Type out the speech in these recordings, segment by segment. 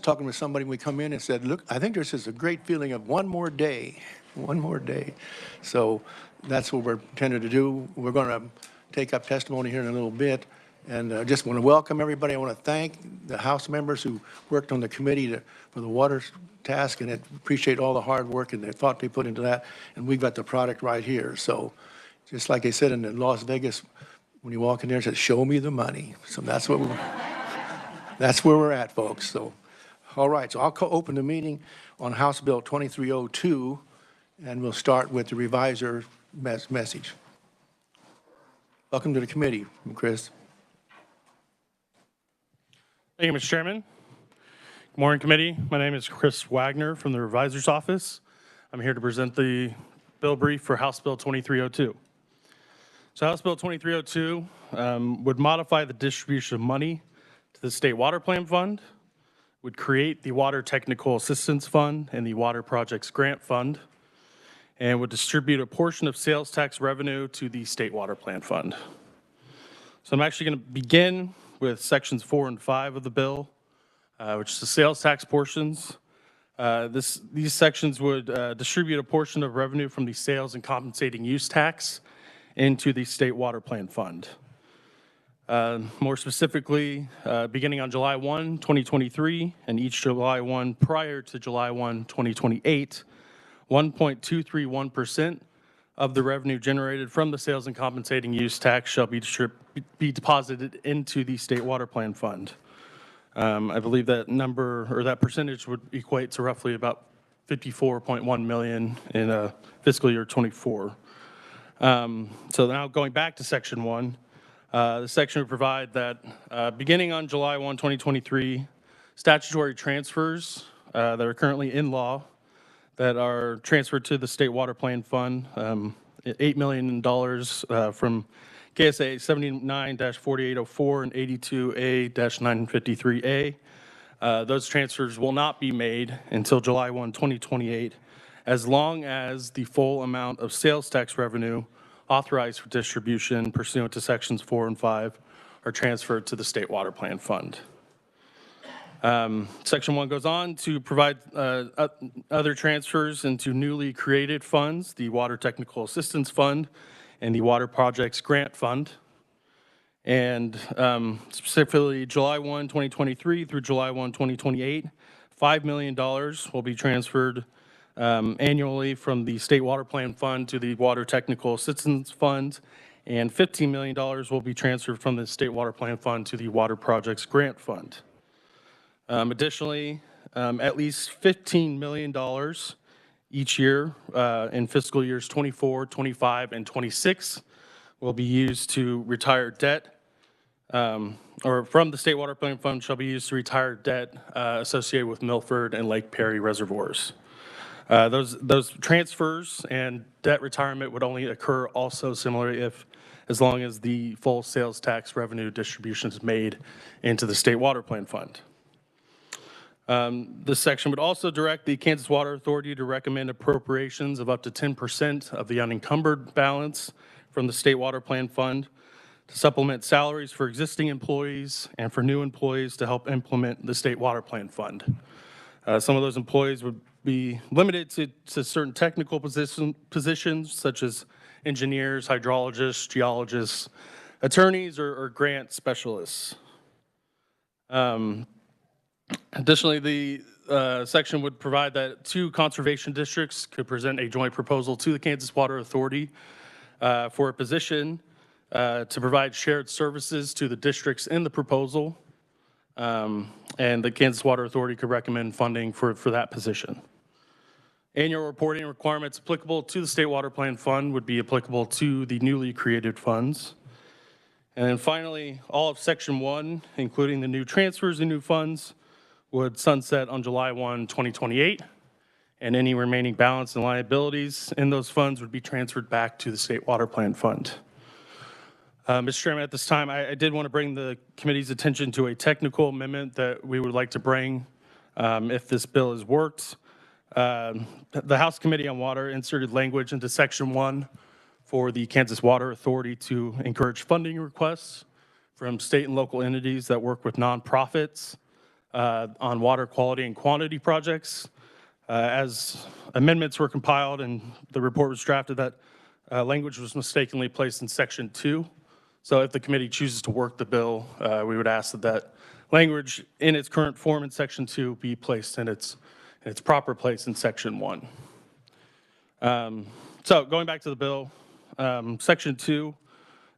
talking with somebody when we come in and said, look, I think there's just a great feeling of one more day, one more day. So that's what we're intended to do. We're going to take up testimony here in a little bit. And I just want to welcome everybody. I want to thank the House members who worked on the committee for the water task, and I appreciate all the hard work and the thought they put into that. And we've got the product right here. So just like I said in Las Vegas, when you walk in there, it says, show me the money. So that's what that's where we're at, folks. So, all right. So I'll open the meeting on House Bill 2302, and we'll start with the reviser message. Welcome to the committee, Chris. Thank you, Mr. Chairman. Good morning, committee. My name is Chris Wagner from the Revisor's Office. I'm here to present the bill brief for House Bill 2302. So House Bill 2302 would modify the distribution of money to the State Water Plan Fund, would create the Water Technical Assistance Fund and the Water Projects Grant Fund, and would distribute a portion of sales tax revenue to the State Water Plan Fund. So I'm actually going to begin with sections 4 and 5 of the bill, which is the sales tax portions. These sections would distribute a portion of revenue from the sales and compensating use tax into the State Water Plan Fund. More specifically, beginning on July 1, 2023, and each July 1 prior to July 1, 2028, 1.231% of the revenue generated from the sales and compensating use tax shall be deposited into the State Water Plan Fund. I believe that number, or that percentage, would equate to roughly about $54.1 million in fiscal year 24. So now going back to section 1, the section would provide that beginning on July 1, 2023, statutory transfers that are currently in law that are transferred to the State Water Plan Fund, $8 million from KSA 79-4804 and 82A-953A. Those transfers will not be made until July 1, 2028, as long as the full amount of sales tax revenue authorized for distribution pursuant to sections 4 and 5 are transferred to the State Water Plan Fund. Section 1 goes on to provide other transfers into newly created funds, the Water Technical Assistance Fund and the Water Projects Grant Fund. And specifically July 1, 2023 through July 1, 2028, $5 million will be transferred annually from the State Water Plan Fund to the Water Technical Assistance Fund, and $15 million will be transferred from the State Water Plan Fund to the Water Projects Grant Fund. Additionally, at least $15 million each year in fiscal years 24, 25, and 26 will be used to retire debt, or from the State Water Plan Fund shall be used to retire debt associated with Milford and Lake Perry reservoirs. Those transfers and debt retirement would only occur also similarly as long as the full sales tax revenue distribution is made into the State Water Plan Fund. This section would also direct the Kansas Water Authority to recommend appropriations of up to 10% of the unencumbered balance from the State Water Plan Fund to supplement salaries for existing employees and for new employees to help implement the State Water Plan Fund. Some of those employees would be limited to certain technical positions such as engineers, hydrologists, geologists, attorneys, or grant specialists. Additionally, the section would provide that 2 conservation districts could present a joint proposal to the Kansas Water Authority for a position to provide shared services to the districts in the proposal, and the Kansas Water Authority could recommend funding for that position. Annual reporting requirements applicable to the State Water Plan Fund would be applicable to the newly created funds. And then finally, all of Section 1, including the new transfers and new funds, would sunset on July 1, 2028, and any remaining balance and liabilities in those funds would be transferred back to the State Water Plan Fund. Mr. Chairman, at this time, I did want to bring the committee's attention to a technical amendment that we would like to bring if this bill is worked. The House Committee on Water inserted language into Section 1 for the Kansas Water Authority to encourage funding requests from state and local entities that work with nonprofits on water quality and quantity projects. As amendments were compiled and the report was drafted, that language was mistakenly placed in Section 2. So if the committee chooses to work the bill, we would ask that that language in its current form in Section 2 be placed in its proper place in Section 1. So going back to the bill, Section 2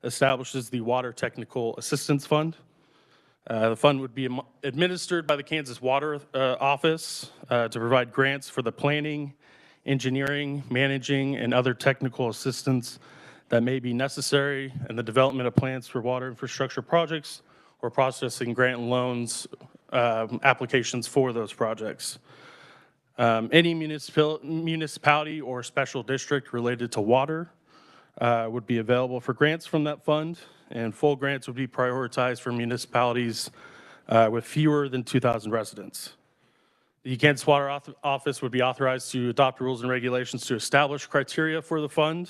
establishes the Water Technical Assistance Fund. The fund would be administered by the Kansas Water Office to provide grants for the planning, engineering, managing, and other technical assistance that may be necessary in the development of plans for water infrastructure projects or processing grant and loans applications for those projects. Any municipality or special district related to water would be available for grants from that fund, and full grants would be prioritized for municipalities with fewer than 2,000 residents. The Kansas Water Office would be authorized to adopt rules and regulations to establish criteria for the fund,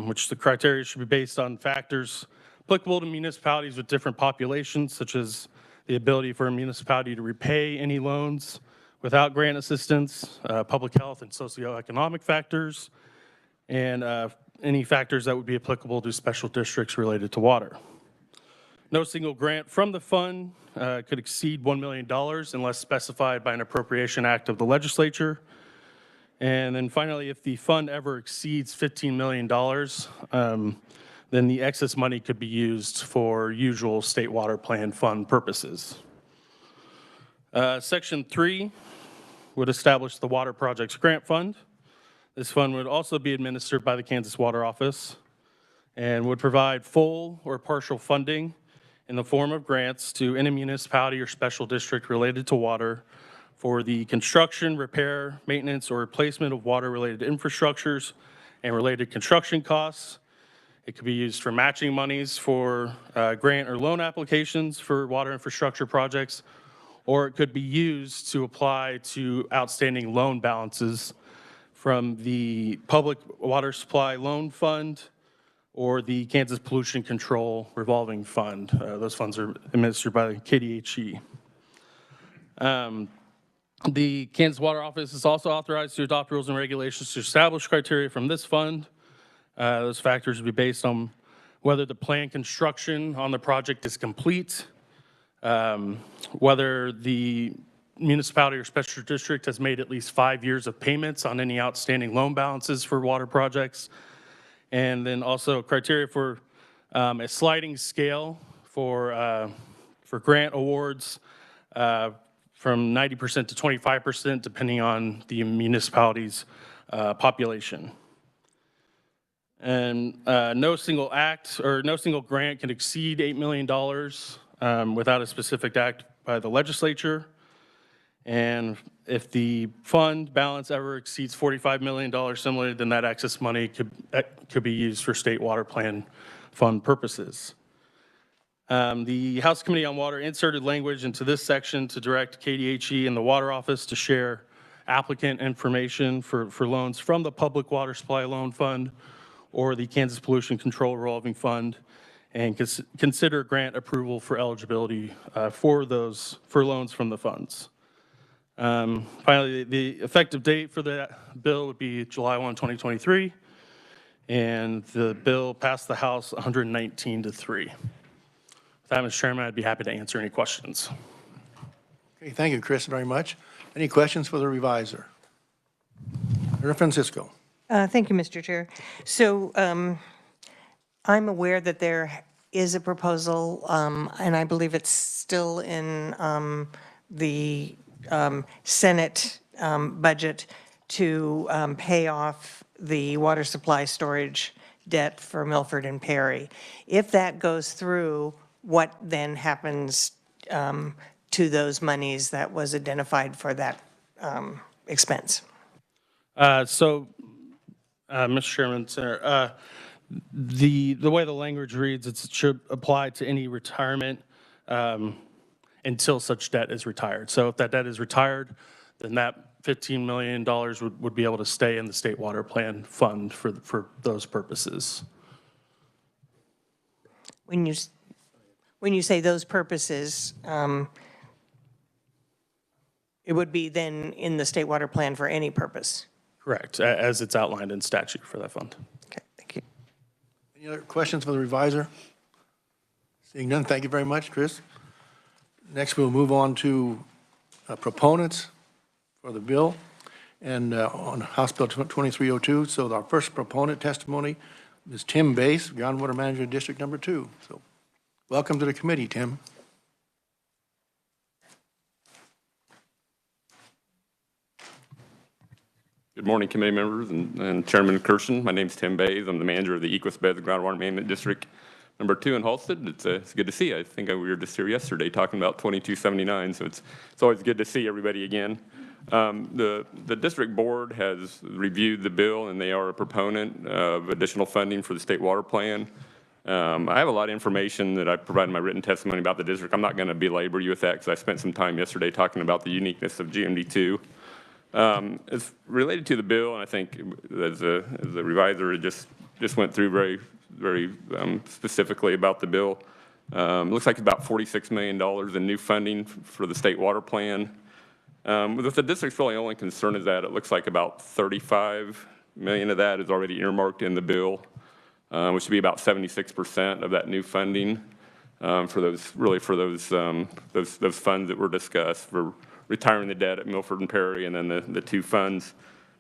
which the criteria should be based on factors applicable to municipalities with different populations, such as the ability for a municipality to repay any loans without grant assistance, public health and socioeconomic factors, and any factors that would be applicable to special districts related to water. No single grant from the fund could exceed $1 million unless specified by an appropriation act of the legislature. And then finally, if the fund ever exceeds $15 million, then the excess money could be used for usual state water plan fund purposes. Section 3 would establish the Water Projects Grant Fund. This fund would also be administered by the Kansas Water Office and would provide full or partial funding in the form of grants to any municipality or special district related to water for the construction, repair, maintenance, or replacement of water-related infrastructures and related construction costs. It could be used for matching monies for grant or loan applications for water infrastructure projects, or it could be used to apply to outstanding loan balances from the Public Water Supply Loan Fund or the Kansas Pollution Control Revolving Fund. Those funds are administered by the KDHE. The Kansas Water Office is also authorized to adopt rules and regulations to establish criteria from this fund. Those factors would be based on whether the planned construction on the project is complete, whether the municipality or special district has made at least 5 years of payments on any outstanding loan balances for water projects, and then also criteria for a sliding scale for grant awards from 90% to 25%, depending on the municipality's population. And no single act or no single grant can exceed $8 million without a specific act by the legislature. And if the fund balance ever exceeds $45 million similarly, then that excess money could be used for state water plan fund purposes. The House Committee on Water inserted language into this section to direct KDHE and the Water Office to share applicant information for loans from the Public Water Supply Loan Fund or the Kansas Pollution Control Revolving Fund, and consider grant approval for eligibility for loans from the funds. Finally, the effective date for that bill would be July 1, 2023, and the bill passed the House 119-3. With that, Mr. Chairman, I'd be happy to answer any questions. Okay, thank you, Chris, very much. Any questions for the reviser? Senator Francisco. Thank you, Mr. Chair. So I'm aware that there is a proposal, and I believe it's still in the Senate budget to pay off the water supply storage debt for Milford and Perry. If that goes through, what then happens to those monies that was identified for that expense? Mr. Chairman, Senator, the way the language reads, it should apply to any retirement until such debt is retired. So if that debt is retired, then that $15 million would be able to stay in the state water plan fund for those purposes. When you say those purposes, It would be then in the state water plan for any purpose. Correct, as it's outlined in statute for that fund. Okay, thank you. Any other questions for the reviser? Seeing none, thank you very much, Chris. Next, we'll move on to proponents for the bill and on House Bill 2302. So our first proponent testimony is Tim Bass, Groundwater Manager, District Number 2. So welcome to the committee, Tim. Good morning, committee members and Chairman Kirshen. My name's Tim Bays. I'm the manager of the Equus-Beds Groundwater Management District Number 2 in Halstead. It's good to see you. I think we were just here yesterday talking about 2279, so it's always good to see everybody again. The district board has reviewed the bill, and they are a proponent of additional funding for the state water plan. I have a lot of information that I provided in my written testimony about the district. I'm not going to belabor you with that because I spent some time yesterday talking about the uniqueness of GMD2. It's related to the bill, and I think as the reviser just went through very specifically about the bill. Looks like about $46 million in new funding for the state water plan. With the district's really only concern is that it looks like about $35 million of that is already earmarked in the bill, which would be about 76% of that new funding for those funds that were discussed for retiring the debt at Milford and Perry, and then the two funds.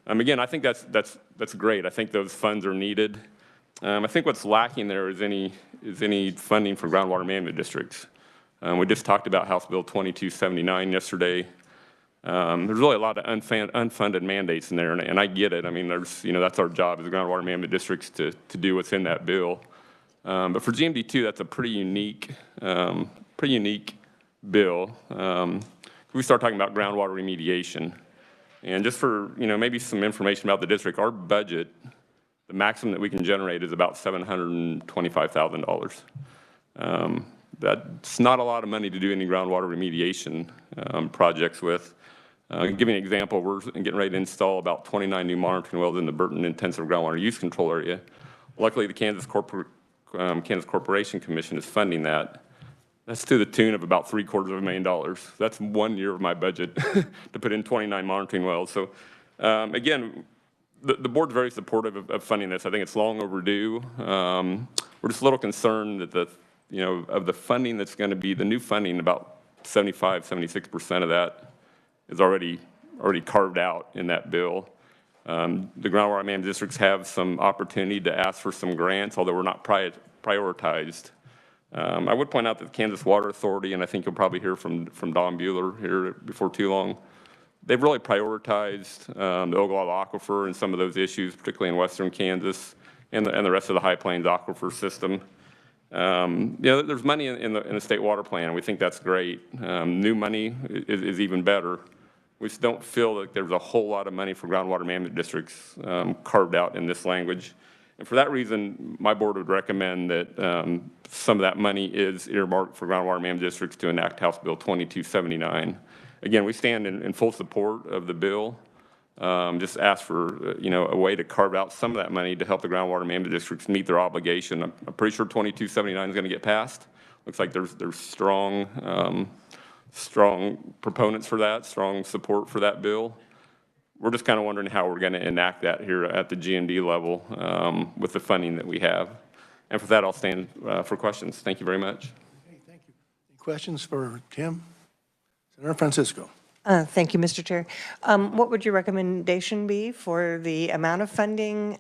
Again, I think that's great. I think those funds are needed. I think what's lacking there is any funding for groundwater management districts. We just talked about House Bill 2279 yesterday. There's really a lot of unfunded mandates in there, and I get it. I mean, that's our job as groundwater management districts to do what's in that bill. But for GMD2, that's a pretty unique bill. We start talking about groundwater remediation. And just for, maybe some information about the district, our budget, the maximum that we can generate is about $725,000. That's not a lot of money to do any groundwater remediation projects with. I'll give you an example. We're getting ready to install about 29 new monitoring wells in the Burton Intensive Groundwater Use Control Area. Luckily, the Kansas Corporation Commission is funding that. That's to the tune of about $750,000. That's 1 year of my budget to put in 29 monitoring wells. So again, the board's very supportive of funding this. I think it's long overdue. We're just a little concerned that of the funding that's going to be the new funding, about 76% of that is already carved out in that bill. The groundwater management districts have some opportunity to ask for some grants, although we're not prioritized. I would point out that the Kansas Water Authority, and I think you'll probably hear from Don Bueller here before too long, they've really prioritized the Ogallala Aquifer and some of those issues, particularly in western Kansas and the rest of the High Plains Aquifer system. There's money in the state water plan. We think that's great. New money is even better. We just don't feel like there's a whole lot of money for groundwater management districts carved out in this language. And for that reason, my board would recommend that some of that money is earmarked for groundwater management districts to enact House Bill 2279. Again, we stand in full support of the bill. Just ask for a way to carve out some of that money to help the groundwater management districts meet their obligation. I'm pretty sure 2279 is going to get passed. Looks like there's strong proponents for that, strong support for that bill. We're just kind of wondering how we're going to enact that here at the GMD level with the funding that we have. And for that, I'll stand for questions. Thank you very much. Okay, thank you. Any questions for Tim? Senator Francisco. Thank you, Mr. Chair. What would your recommendation be for the amount of funding?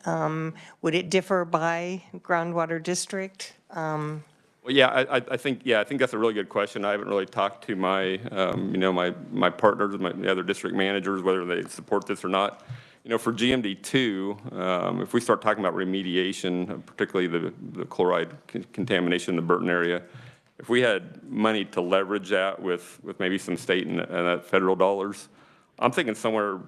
Would it differ by groundwater district? Well, yeah, I think that's a really good question. I haven't really talked to my my partners, the other district managers, whether they support this or not. For GMD2, if we start talking about remediation, particularly the chloride contamination in the Burton area, if we had money to leverage that with maybe some state and federal dollars, I'm thinking somewhere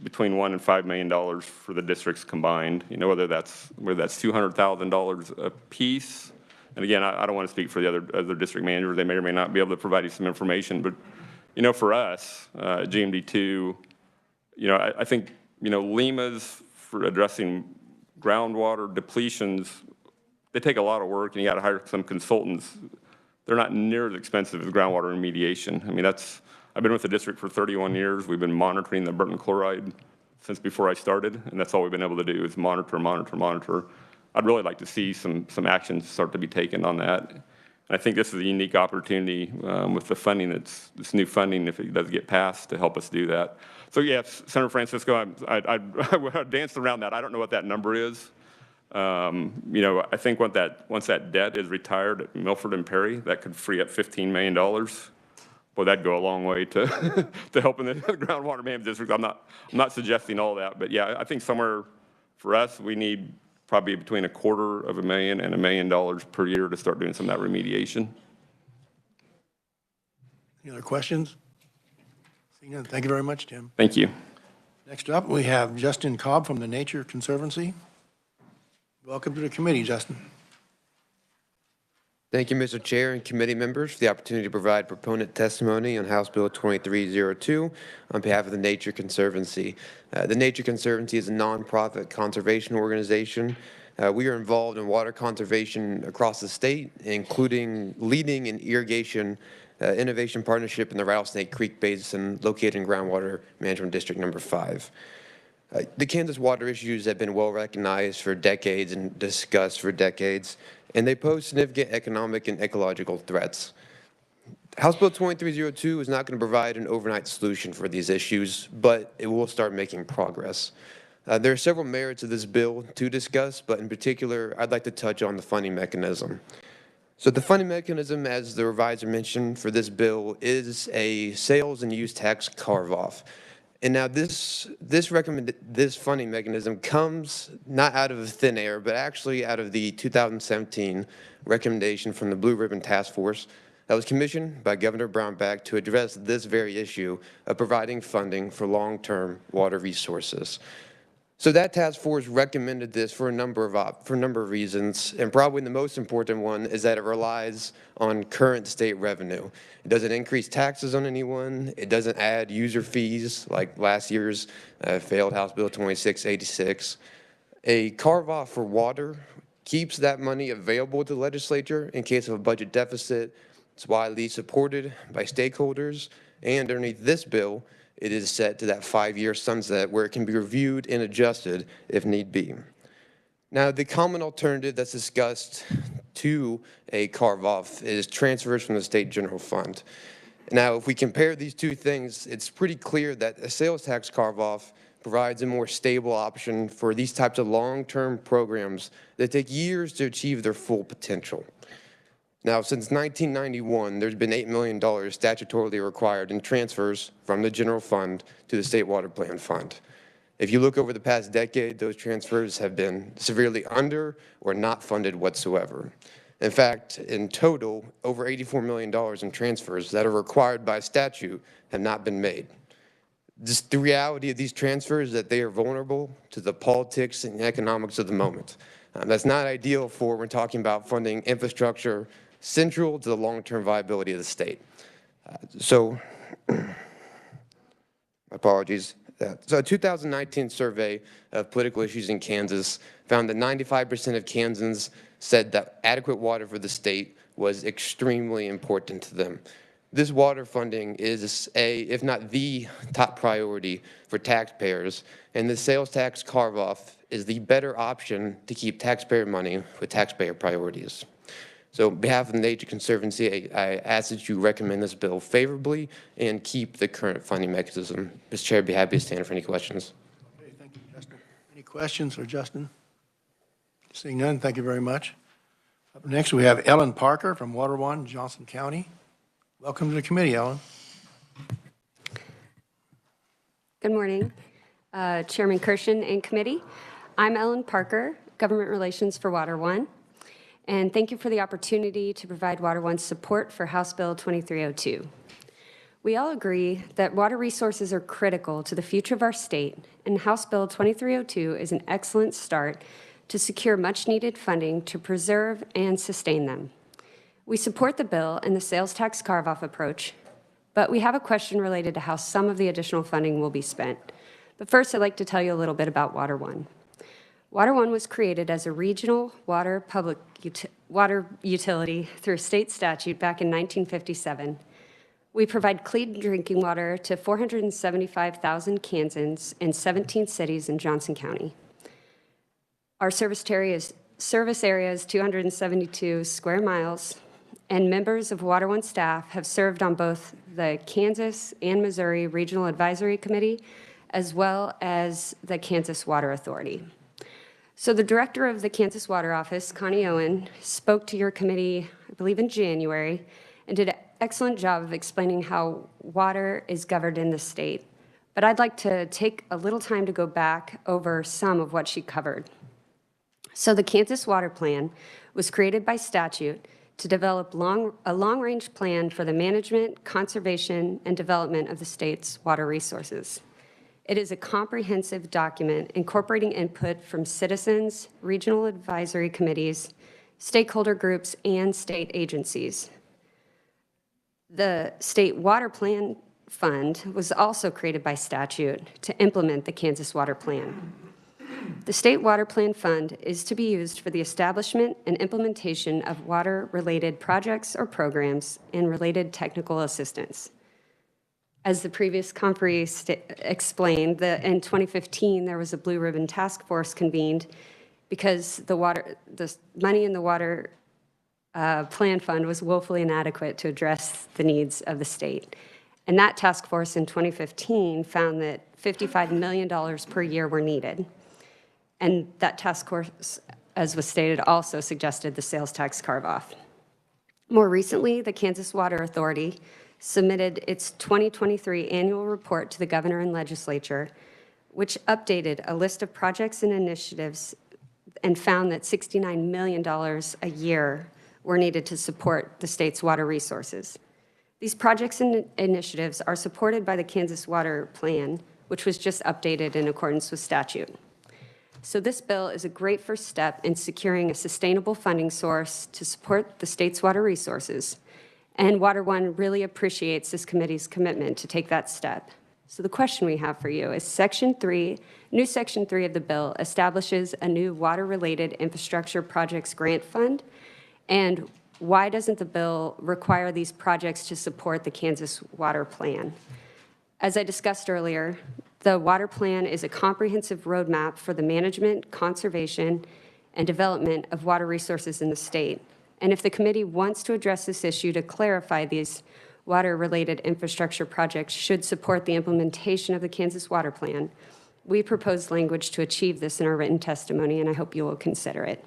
between $1 and $5 million for the districts combined. Whether that's $200,000 a piece. And again, I don't want to speak for the other district managers. They may or may not be able to provide you some information. But for us, GMD2, I think LEMAs for addressing groundwater depletions, they take a lot of work, and you got to hire some consultants. They're not near as expensive as groundwater remediation. I mean, I've been with the district for 31 years. We've been monitoring the Burton chloride since before I started, and that's all we've been able to do is monitor, monitor, monitor. I'd really like to see some actions start to be taken on that. And I think this is a unique opportunity with the funding this new funding, if it does get passed, to help us do that. So yeah, Senator Francisco, I danced around that. I don't know what that number is. You know, I think once that debt is retired at Milford and Perry, that could free up $15 million. Boy, that'd go a long way to to helping the groundwater management district. I'm not suggesting all that, but yeah, I think somewhere for us, we need probably between $250,000 and $1 million per year to start doing some of that remediation. Any other questions? Seeing none, thank you very much, Tim. Thank you. Next up, we have Justin Cobb from the Nature Conservancy. Welcome to the committee, Justin. Thank you, Mr. Chair and committee members, for the opportunity to provide proponent testimony on House Bill 2302 on behalf of the Nature Conservancy. The Nature Conservancy is a nonprofit conservation organization. We are involved in water conservation across the state, including leading an irrigation innovation partnership in the Rattlesnake Creek Basin located in Groundwater Management District Number 5. The Kansas water issues have been well recognized for decades and discussed for decades, and they pose significant economic and ecological threats. House Bill 2302 is not going to provide an overnight solution for these issues, but it will start making progress. There are several merits of this bill to discuss, but in particular, I'd like to touch on the funding mechanism. So the funding mechanism, as the revisor mentioned for this bill, is a sales and use tax carve-off. And now this funding mechanism comes not out of thin air, but actually out of the 2017 recommendation from the Blue Ribbon Task Force that was commissioned by Governor Brownback to address this very issue of providing funding for long-term water resources. So that task force recommended this for a number of reasons, and probably the most important one is that it relies on current state revenue. It doesn't increase taxes on anyone. It doesn't add user fees like last year's failed House Bill 2686. A carve-off for water keeps that money available to the legislature in case of a budget deficit. It's widely supported by stakeholders, and underneath this bill, it is set to that 5-year sunset where it can be reviewed and adjusted if need be. Now, the common alternative that's discussed to a carve-off is transfers from the state general fund. Now, if we compare these two things, it's pretty clear that a sales tax carve-off provides a more stable option for these types of long-term programs that take years to achieve their full potential. Now, since 1991, there's been $8 million statutorily required in transfers from the general fund to the State Water Plan Fund. If you look over the past decade, those transfers have been severely under or not funded whatsoever. In fact, in total, over $84 million in transfers that are required by statute have not been made. The reality of these transfers is that they are vulnerable to the politics and economics of the moment. That's not ideal for when we're talking about funding infrastructure central to the long-term viability of the state. Apologies. So a 2019 survey of political issues in Kansas found that 95% of Kansans said that adequate water for the state was extremely important to them. This water funding is if not the top priority for taxpayers, and the sales tax carve-off is the better option to keep taxpayer money with taxpayer priorities. So on behalf of the Nature Conservancy, I ask that you recommend this bill favorably and keep the current funding mechanism. Mr. Chair, I'd be happy to stand for any questions. Okay, thank you, Justin. Any questions for Justin? Seeing none, thank you very much. Up next, we have Ellen Parker from Water One, Johnson County. Welcome to the committee, Ellen. Good morning, Chairman Kirshen and committee. I'm Ellen Parker, Government Relations for Water One. And thank you for the opportunity to provide Water One's support for House Bill 2302. We all agree that water resources are critical to the future of our state, and House Bill 2302 is an excellent start to secure much-needed funding to preserve and sustain them. We support the bill and the sales tax carve-off approach, but we have a question related to how some of the additional funding will be spent. But first, I'd like to tell you a little bit about Water One. Water One was created as a regional water utility through state statute back in 1957. We provide clean drinking water to 475,000 Kansans in 17 cities in Johnson County. Our service area is 272 square miles, and members of Water One staff have served on both the Kansas and Missouri Regional Advisory Committee, as well as the Kansas Water Authority. So the director of the Kansas Water Office, Connie Owen, spoke to your committee, I believe in January, and did an excellent job of explaining how water is governed in the state. But I'd like to take a little time to go back over some of what she covered. So the Kansas Water Plan was created by statute to develop a long-range plan for the management, conservation, and development of the state's water resources. It is a comprehensive document incorporating input from citizens, regional advisory committees, stakeholder groups, and state agencies. The State Water Plan Fund was also created by statute to implement the Kansas Water Plan. The State Water Plan Fund is to be used for the establishment and implementation of water-related projects or programs and related technical assistance. As the previous conferee explained, in 2015, there was a Blue Ribbon Task Force convened because the money in the Water Plan Fund was woefully inadequate to address the needs of the state. And that task force in 2015 found that $55 million per year were needed. And that task force, as was stated, also suggested the sales tax carve-off. More recently, the Kansas Water Authority submitted its 2023 annual report to the governor and legislature, which updated a list of projects and initiatives and found that $69 million a year were needed to support the state's water resources. These projects and initiatives are supported by the Kansas Water Plan, which was just updated in accordance with statute. So this bill is a great first step in securing a sustainable funding source to support the state's water resources. And Water One really appreciates this committee's commitment to take that step. So the question we have for you is Section 3 of the bill establishes a new water-related infrastructure projects grant fund. And why doesn't the bill require these projects to support the Kansas Water Plan? As I discussed earlier, the Water Plan is a comprehensive roadmap for the management, conservation, and development of water resources in the state. And if the committee wants to address this issue to clarify these water-related infrastructure projects should support the implementation of the Kansas Water Plan, we propose language to achieve this in our written testimony, and I hope you will consider it.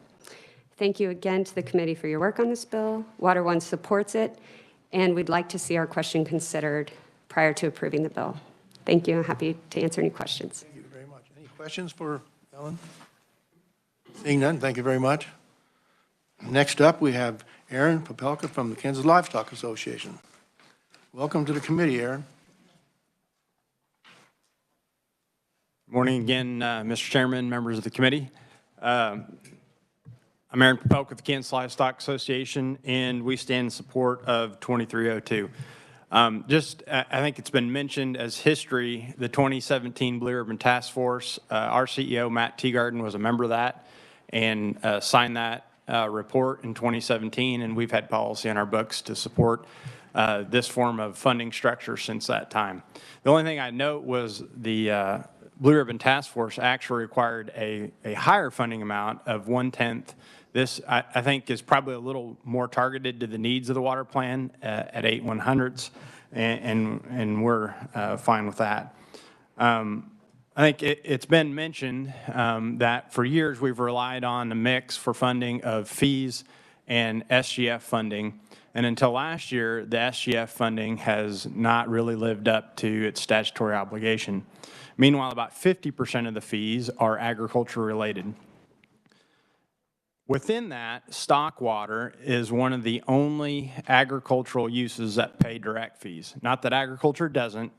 Thank you again to the committee for your work on this bill. Water One supports it, and we'd like to see our question considered prior to approving the bill. Thank you. I'm happy to answer any questions. Thank you very much. Any questions for Ellen? Seeing none, thank you very much. Next up, we have Aaron Popelka from the Kansas Livestock Association. Welcome to the committee, Aaron. Morning again, Mr. Chairman, members of the committee. I'm Aaron Popelka with the Kansas Livestock Association, and we stand in support of 2302. I think it's been mentioned as history, the 2017 Blue Ribbon Task Force, our CEO, Matt Teagarden, was a member of that and signed that report in 2017, and we've had policy on our books to support this form of funding structure since that time. The only thing I note was the Blue Ribbon Task Force actually required a higher funding amount of 1/10. This, I think, is probably a little more targeted to the needs of the water plan at 8/100ths, and we're fine with that. I think it's been mentioned that for years we've relied on a mix for funding of fees and SGF funding, and until last year, the SGF funding has not really lived up to its statutory obligation. Meanwhile, about 50% of the fees are agriculture related. Within that, stock water is one of the only agricultural uses that pay direct fees. Not that agriculture doesn't.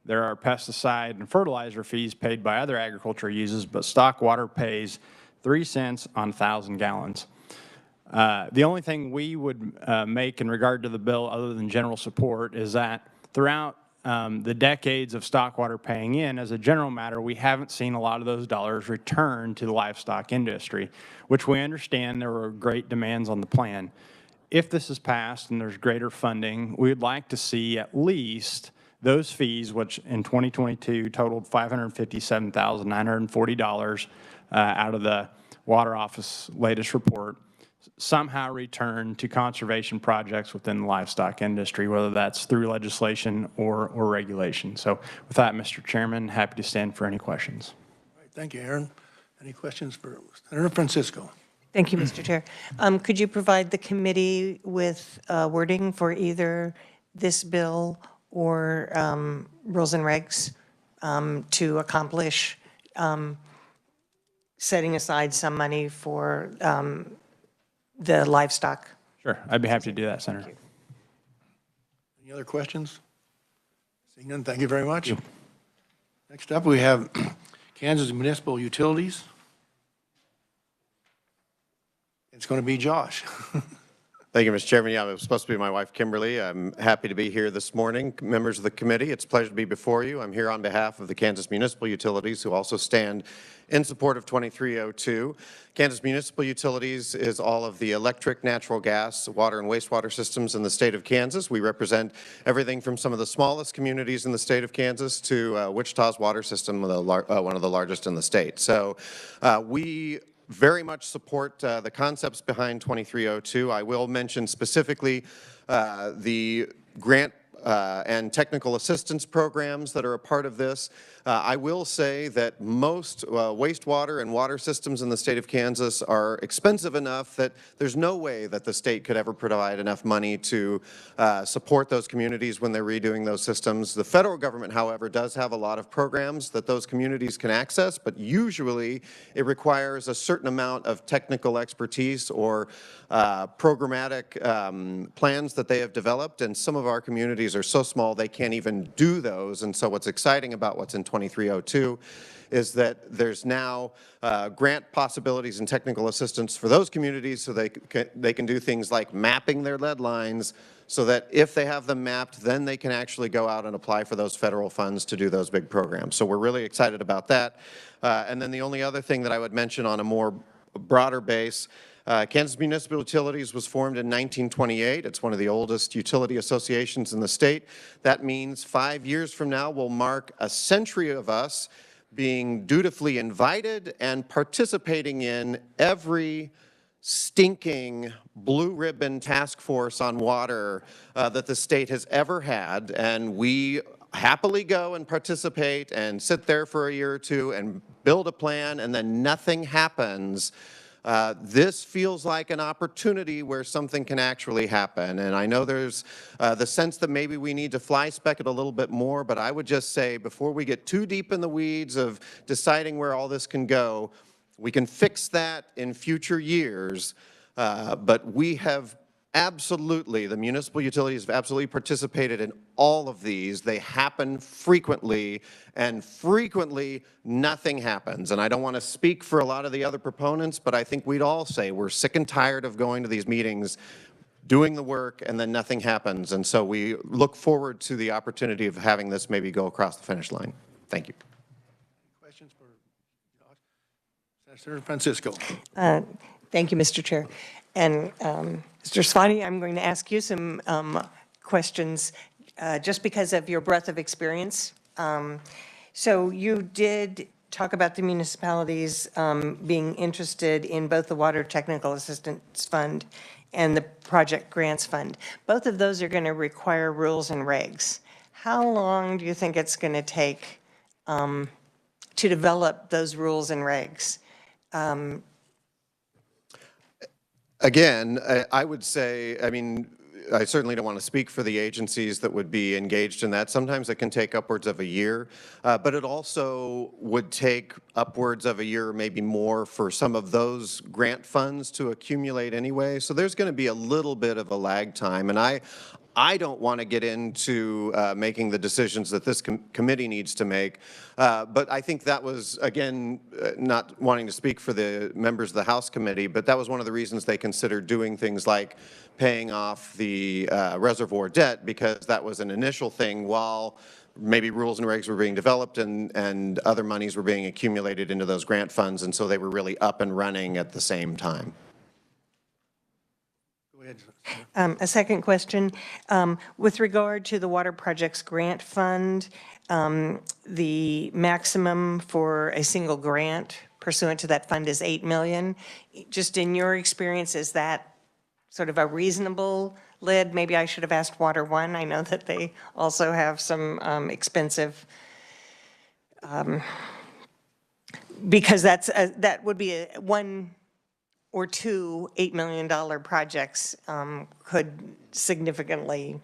There are pesticide and fertilizer fees paid by other agriculture uses, but stock water pays 3 cents on 1,000 gallons. The only thing we would make in regard to the bill other than general support is that throughout the decades of stock water paying in, as a general matter, we haven't seen a lot of those dollars return to the livestock industry, which we understand there were great demands on the plan. If this is passed and there's greater funding, we would like to see at least those fees, which in 2022 totaled $557,940 out of the Water Office latest report, somehow return to conservation projects within the livestock industry, whether that's through legislation or regulation. So with that, Mr. Chairman, happy to stand for any questions. All right, thank you, Aaron. Any questions for Senator Francisco? Thank you, Mr. Chair. Could you provide the committee with wording for either this bill or rules and regs to accomplish setting aside some money for the livestock? Sure, I'd be happy to do that, Senator. Any other questions? Seeing none, thank you very much. Next up, we have Kansas Municipal Utilities. It's going to be Josh. Thank you, Mr. Chairman. Yeah, it was supposed to be my wife, Kimberly. I'm happy to be here this morning. Members of the committee, it's a pleasure to be before you. I'm here on behalf of the Kansas Municipal Utilities, who also stand in support of 2302. Kansas Municipal Utilities is all of the electric, natural gas, water, and wastewater systems in the state of Kansas. We represent everything from some of the smallest communities in the state of Kansas to Wichita's water system, one of the largest in the state. So we very much support the concepts behind 2302. I will mention specifically the grant and technical assistance programs that are a part of this. I will say that most wastewater and water systems in the state of Kansas are expensive enough that there's no way that the state could ever provide enough money to support those communities when they're redoing those systems. The federal government, however, does have a lot of programs that those communities can access, but usually it requires a certain amount of technical expertise or programmatic plans that they have developed, and some of our communities are so small they can't even do those. And so what's exciting about what's in 2302 is that there's now grant possibilities and technical assistance for those communities so they can do things like mapping their lead lines, so that if they have them mapped, then they can actually go out and apply for those federal funds to do those big programs. So we're really excited about that. And then the only other thing that I would mention on a more broader base, Kansas Municipal Utilities was formed in 1928. It's one of the oldest utility associations in the state. That means 5 years from now will mark a century of us being dutifully invited and participating in every stinking blue ribbon task force on water that the state has ever had. And we happily go and participate and sit there for a year or two and build a plan, and then nothing happens. This feels like an opportunity where something can actually happen. And I know there's the sense that maybe we need to fly-spec it a little bit more, but I would just say before we get too deep in the weeds of deciding where all this can go, we can fix that in future years. But we have absolutely, the municipal utilities have absolutely participated in all of these. They happen frequently, and frequently nothing happens. And I don't want to speak for a lot of the other proponents, but I think we'd all say we're sick and tired of going to these meetings, doing the work, and then nothing happens. And so we look forward to the opportunity of having this maybe go across the finish line. Thank you. Questions for Senator Francisco? Thank you, Mr. Chair. And Mr. Svani, I'm going to ask you some questions just because of your breadth of experience. So you did talk about the municipalities being interested in both the Water Technical Assistance Fund and the Project Grants Fund. Both of those are going to require rules and regs. How long do you think it's going to take to develop those rules and regs? Again, I would say, I mean, I certainly don't want to speak for the agencies that would be engaged in that. Sometimes it can take upwards of a year, but it also would take upwards of a year, maybe more, for some of those grant funds to accumulate anyway. So there's going to be a little bit of a lag time. And I don't want to get into making the decisions that this committee needs to make, but I think that was, again, not wanting to speak for the members of the House committee, but that was one of the reasons they considered doing things like paying off the reservoir debt, because that was an initial thing while maybe rules and regs were being developed and other monies were being accumulated into those grant funds, and so they were really up and running at the same time. Go A second question. With regard to the Water Projects Grant Fund, the maximum for a single grant pursuant to that fund is 8 million. Just in your experience, is that sort of a reasonable lid? Maybe I should have asked Water One. I know that they also have some expensive, because that would be one or two $8 million projects could significantly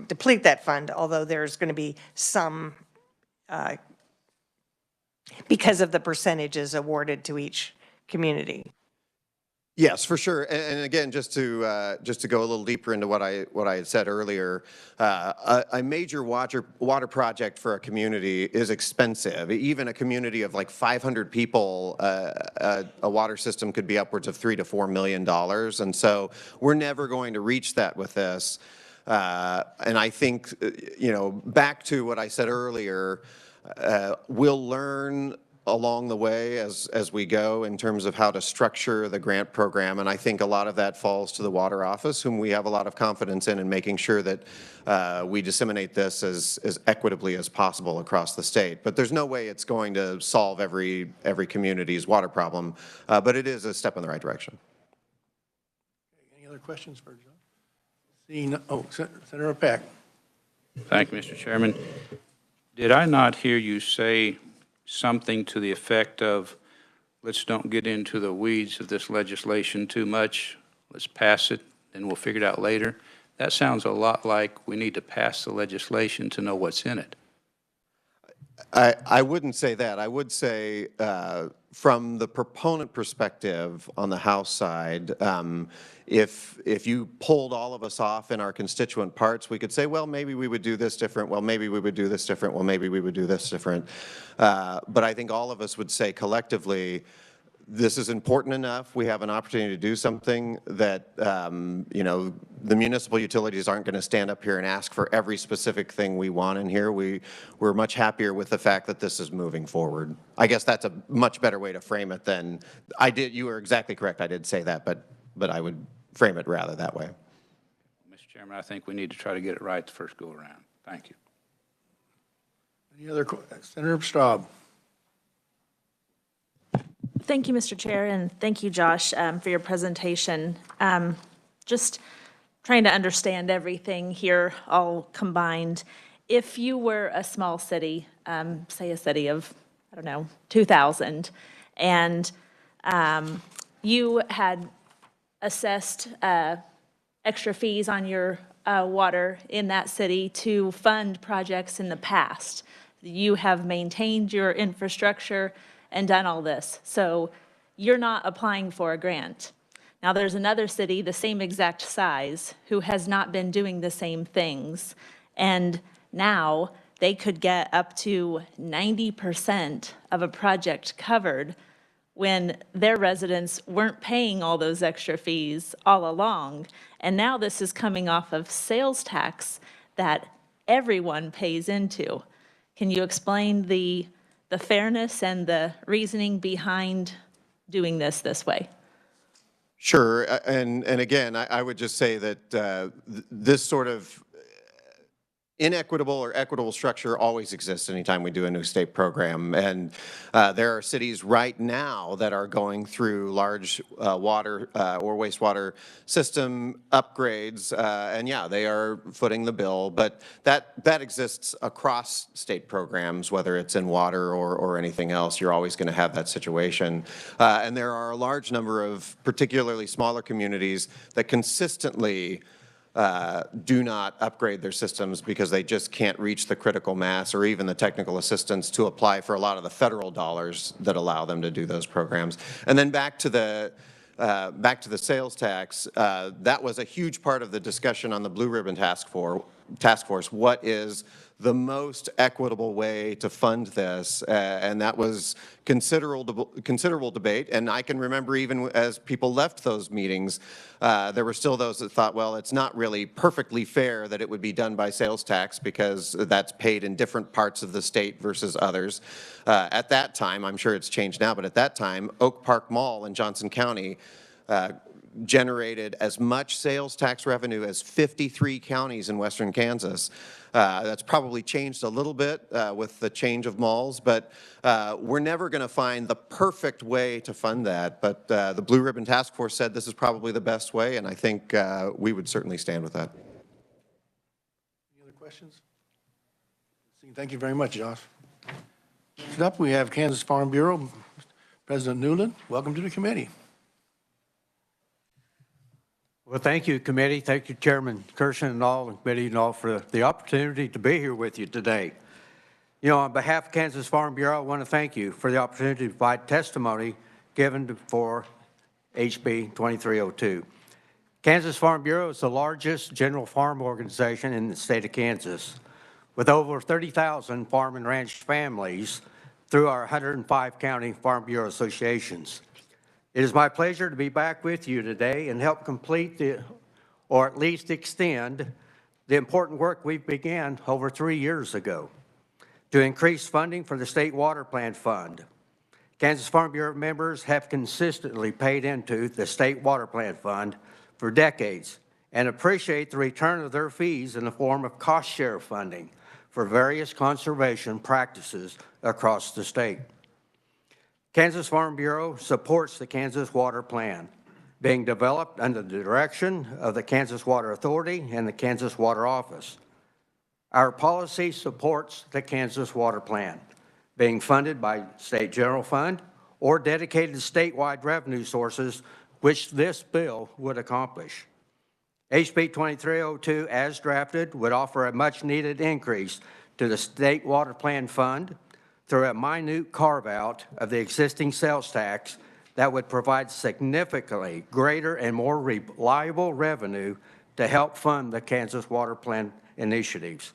deplete that fund, although there's going to be some, because of the percentages awarded to each community. Yes, for sure. And again, just to go a little deeper into what I had said earlier, a major water project for a community is expensive. Even a community of like 500 people, a water system could be upwards of $3 to $4 million. And so we're never going to reach that with this. And I think, back to what I said earlier, we'll learn along the way as we go in terms of how to structure the grant program. And I think a lot of that falls to the Water Office, whom we have a lot of confidence in making sure that we disseminate this as equitably as possible across the state. But there's no way it's going to solve every community's water problem, but it is a step in the right direction. Any other questions for John? Seeing, Senator Peck. Thank you, Mr. Chairman. Did I not hear you say something to the effect of, let's don't get into the weeds of this legislation too much, let's pass it, and we'll figure it out later? That sounds a lot like we need to pass the legislation to know what's in it. I wouldn't say that. I would say from the proponent perspective on the House side, if you pulled all of us off in our constituent parts, we could say, well, maybe we would do this different. Well, maybe we would do this different. Well, maybe we would do this different. But I think all of us would say collectively, this is important enough. We have an opportunity to do something that, the municipal utilities aren't going to stand up here and ask for every specific thing we want in here. We're much happier with the fact that this is moving forward. I guess that's a much better way to frame it than I did. You were exactly correct. I did say that, but I would frame it rather that way. Mr. Chairman, I think we need to try to get it right the first go around. Thank you. Any other questions? Senator Straub. Thank you, Mr. Chair, and thank you, Josh, for your presentation. Just trying to understand everything here all combined. If you were a small city, say a city of, 2,000, and you had assessed extra fees on your water in that city to fund projects in the past, you have maintained your infrastructure and done all this. So you're not applying for a grant. Now there's another city, the same exact size, who has not been doing the same things. And now they could get up to 90% of a project covered when their residents weren't paying all those extra fees all along. And now this is coming off of sales tax that everyone pays into. Can you explain the fairness and the reasoning behind doing this way? Sure, and again, I would just say that this sort of inequitable or equitable structure always exists anytime we do a new state program. And there are cities right now that are going through large water or wastewater system upgrades. And yeah, they are footing the bill, but that exists across state programs, whether it's in water or anything else. You're always going to have that situation. And there are a large number of particularly smaller communities that consistently do not upgrade their systems because they just can't reach the critical mass or even the technical assistance to apply for a lot of the federal dollars that allow them to do those programs. And then back to the sales tax, that was a huge part of the discussion on the Blue Ribbon Task Force. What is the most equitable way to fund this? And that was considerable debate. And I can remember even as people left those meetings, there were still those that thought, well, it's not really perfectly fair that it would be done by sales tax because that's paid in different parts of the state versus others. At that time, I'm sure it's changed now, but at that time, Oak Park Mall in Johnson County generated as much sales tax revenue as 53 counties in western Kansas. That's probably changed a little bit with the change of malls, but we're never going to find the perfect way to fund that. But the Blue Ribbon Task Force said this is probably the best way, and I think we would certainly stand with that. Any other questions? Thank you very much, Josh. Next up, we have Kansas Farm Bureau President Newland. Welcome to the committee. Well, thank you, committee. Thank you, Chairman Kirshen and all, and committee and all, for the opportunity to be here with you today. You know, on behalf of Kansas Farm Bureau, I want to thank you for the opportunity to provide testimony given for HB 2302. Kansas Farm Bureau is the largest general farm organization in the state of Kansas, with over 30,000 farm and ranch families through our 105 county Farm Bureau associations. It is my pleasure to be back with you today and help complete or at least extend the important work we began over 3 years ago to increase funding for the State Water Plan Fund. Kansas Farm Bureau members have consistently paid into the State Water Plan Fund for decades and appreciate the return of their fees in the form of cost share funding for various conservation practices across the state. Kansas Farm Bureau supports the Kansas Water Plan, being developed under the direction of the Kansas Water Authority and the Kansas Water Office. Our policy supports the Kansas Water Plan, being funded by State General Fund or dedicated statewide revenue sources, which this bill would accomplish. HB 2302, as drafted, would offer a much-needed increase to the State Water Plan Fund through a minute carve-out of the existing sales tax that would provide significantly greater and more reliable revenue to help fund the Kansas Water Plan initiatives.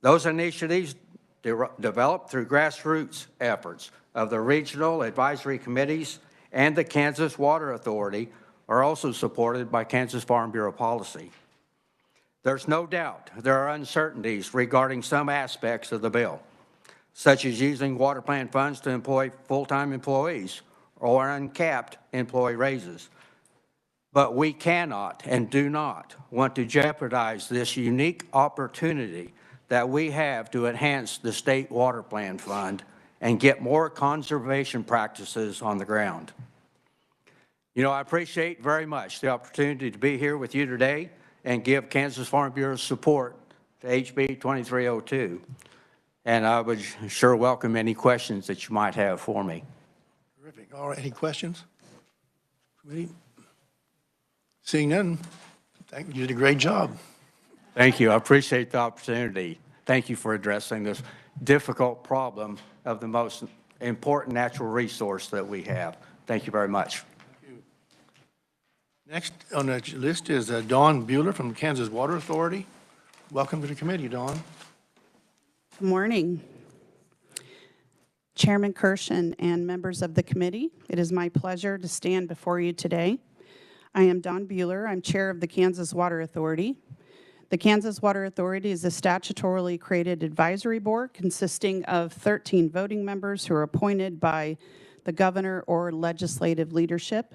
Those initiatives developed through grassroots efforts of the regional advisory committees and the Kansas Water Authority are also supported by Kansas Farm Bureau policy. There's no doubt there are uncertainties regarding some aspects of the bill, such as using water plan funds to employ full-time employees or uncapped employee raises. But we cannot and do not want to jeopardize this unique opportunity that we have to enhance the State Water Plan Fund and get more conservation practices on the ground. You know, I appreciate very much the opportunity to be here with you today and give Kansas Farm Bureau support to HB 2302. And I would sure welcome any questions that you might have for me. Terrific. All right, any questions? Seeing none, thank you. You did a great job. Thank you. I appreciate the opportunity. Thank you for addressing this difficult problem of the most important natural resource that we have. Thank you very much. Thank you. Next on the list is Dawn Bueller from Kansas Water Authority. Welcome to the committee, Dawn. Good morning. Chairman Kirshen and members of the committee, it is my pleasure to stand before you today. I am Dawn Bueller. I'm chair of the Kansas Water Authority. The Kansas Water Authority is a statutorily created advisory board consisting of 13 voting members who are appointed by the governor or legislative leadership.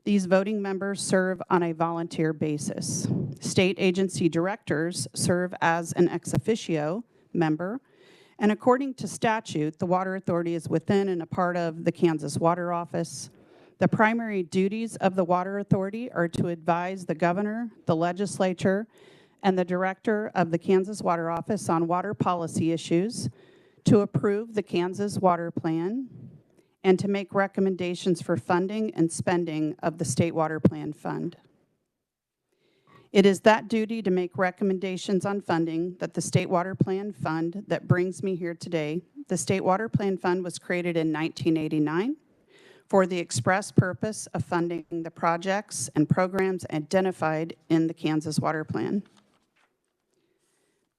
These voting members serve on a volunteer basis. State agency directors serve as an ex officio member, and according to statute, the Water Authority is within and a part of the Kansas Water Office. The primary duties of the Water Authority are to advise the governor, the legislature, and the director of the Kansas Water Office on water policy issues, to approve the Kansas Water Plan, and to make recommendations for funding and spending of the State Water Plan Fund. It is that duty to make recommendations on funding that the State Water Plan Fund that brings me here today. The State Water Plan Fund was created in 1989 for the express purpose of funding the projects and programs identified in the Kansas Water Plan.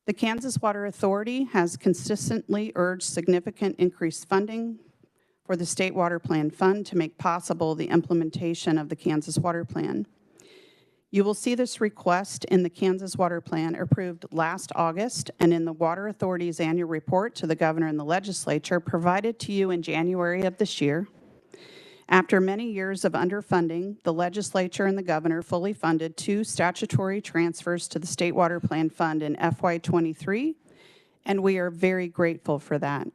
The Kansas Water Authority has consistently urged significant increased funding for the State Water Plan Fund to make possible the implementation of the Kansas Water Plan. You will see this request in the Kansas Water Plan approved last August and in the Water Authority's annual report to the governor and the legislature provided to you in January of this year. After many years of underfunding, the legislature and the governor fully funded 2 statutory transfers to the State Water Plan Fund in FY23, and we are very grateful for that.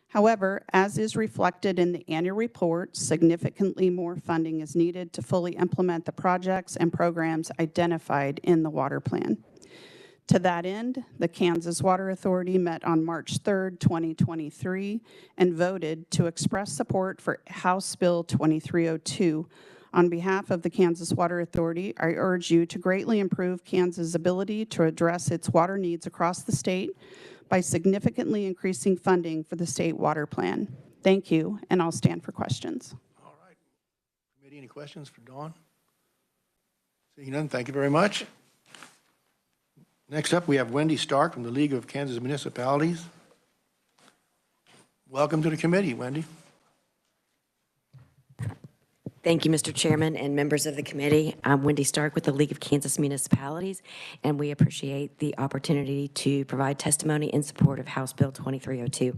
However, as is reflected in the annual report, significantly more funding is needed to fully implement the projects and programs identified in the water plan. To that end, the Kansas Water Authority met on March 3rd, 2023, and voted to express support for House Bill 2302. On behalf of the Kansas Water Authority, I urge you to greatly improve Kansas' ability to address its water needs across the state by significantly increasing funding for the state water plan. Thank you, and I'll stand for questions. All right. Committee, any questions for Dawn? Seeing none, thank you very much. Next up, we have Wendy Stark from the League of Kansas Municipalities. Welcome to the committee, Wendy. Thank you, Mr. Chairman and members of the committee. I'm Wendy Stark with the League of Kansas Municipalities, and we appreciate the opportunity to provide testimony in support of House Bill 2302.